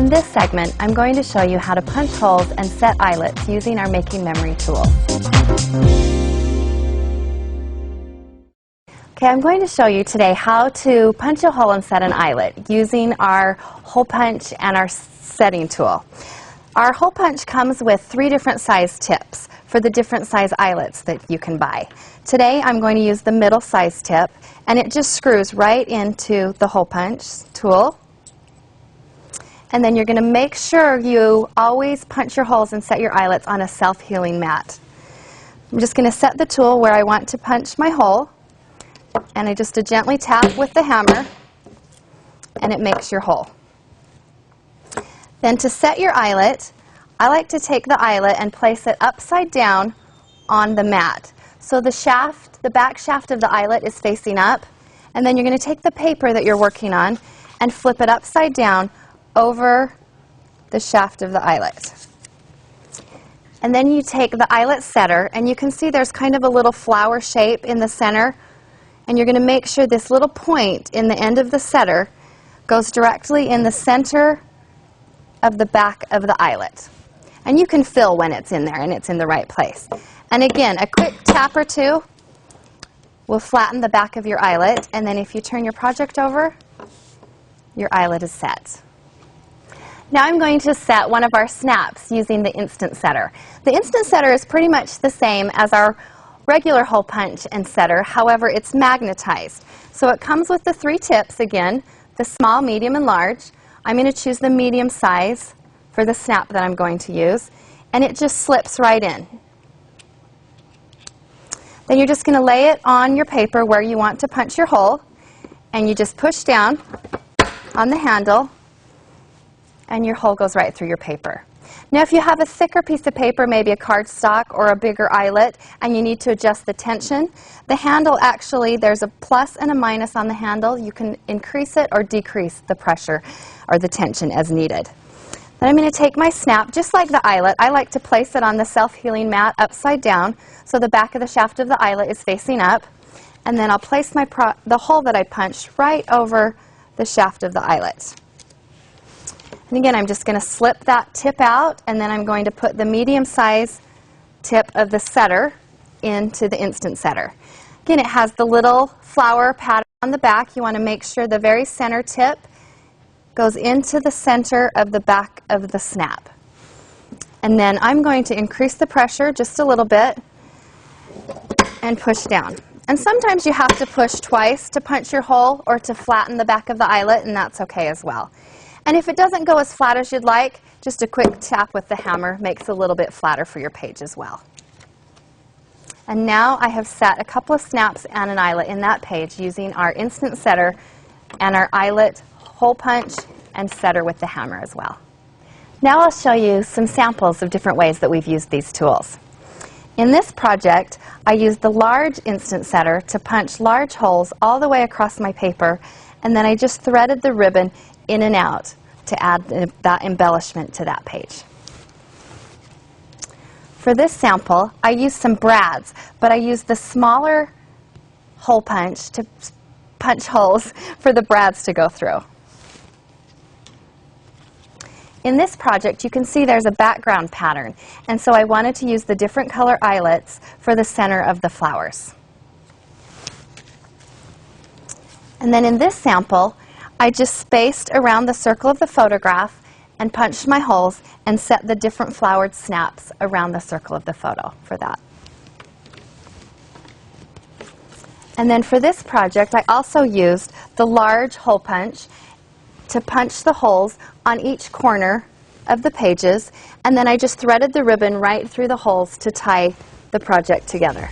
In this segment, I'm going to show you how to punch holes and set eyelets using our Making Memory tool. Okay, I'm going to show you today how to punch a hole and set an eyelet using our hole punch and our setting tool. Our hole punch comes with 3 different size tips for the different size eyelets that you can buy. Today I'm going to use the middle size tip, and it just screws right into the hole punch tool. And then you're going to make sure you always punch your holes and set your eyelets on a self-healing mat. I'm just going to set the tool where I want to punch my hole, and I just gently tap with the hammer, and it makes your hole. Then to set your eyelet, I like to take the eyelet and place it upside down on the mat. So the shaft, the back shaft of the eyelet is facing up, and then you're going to take the paper that you're working on and flip it upside down over the shaft of the eyelet. And then you take the eyelet setter, and you can see there's kind of a little flower shape in the center, and you're going to make sure this little point in the end of the setter goes directly in the center of the back of the eyelet. And you can feel when it's in there and it's in the right place. And again, a quick tap or two will flatten the back of your eyelet, and then if you turn your project over, your eyelet is set. Now I'm going to set one of our snaps using the instant setter. The instant setter is pretty much the same as our regular hole punch and setter, however it's magnetized. So it comes with the 3 tips again, the small, medium, and large. I'm going to choose the medium size for the snap that I'm going to use, and it just slips right in. Then you're just going to lay it on your paper where you want to punch your hole, and you just push down on the handle, and your hole goes right through your paper. Now if you have a thicker piece of paper, maybe a cardstock or a bigger eyelet, and you need to adjust the tension, the handle actually, there's a plus and a minus on the handle. You can increase it or decrease the pressure or the tension as needed. Then I'm going to take my snap, just like the eyelet. I like to place it on the self-healing mat upside down so the back of the shaft of the eyelet is facing up, and then I'll place the hole that I punched right over the shaft of the eyelet. And again, I'm just going to slip that tip out, and then I'm going to put the medium size tip of the setter into the instant setter. Again, it has the little flower pattern on the back. You want to make sure the very center tip goes into the center of the back of the snap. And then I'm going to increase the pressure just a little bit and push down. And sometimes you have to push twice to punch your hole or to flatten the back of the eyelet, and that's okay as well. And if it doesn't go as flat as you'd like, just a quick tap with the hammer makes it a little bit flatter for your page as well. And now I have set a couple of snaps and an eyelet in that page using our instant setter and our eyelet hole punch and setter with the hammer as well. Now I'll show you some samples of different ways that we've used these tools. In this project, I used the large instant setter to punch large holes all the way across my paper, and then I just threaded the ribbon in and out to add that embellishment to that page. For this sample, I used some brads, but I used the smaller hole punch to punch holes for the brads to go through. In this project, you can see there's a background pattern, and so I wanted to use the different color eyelets for the center of the flowers. And then in this sample, I just spaced around the circle of the photograph and punched my holes and set the different flowered snaps around the circle of the photo for that. And then for this project, I also used the large hole punch to punch the holes on each corner of the pages, and then I just threaded the ribbon right through the holes to tie the project together.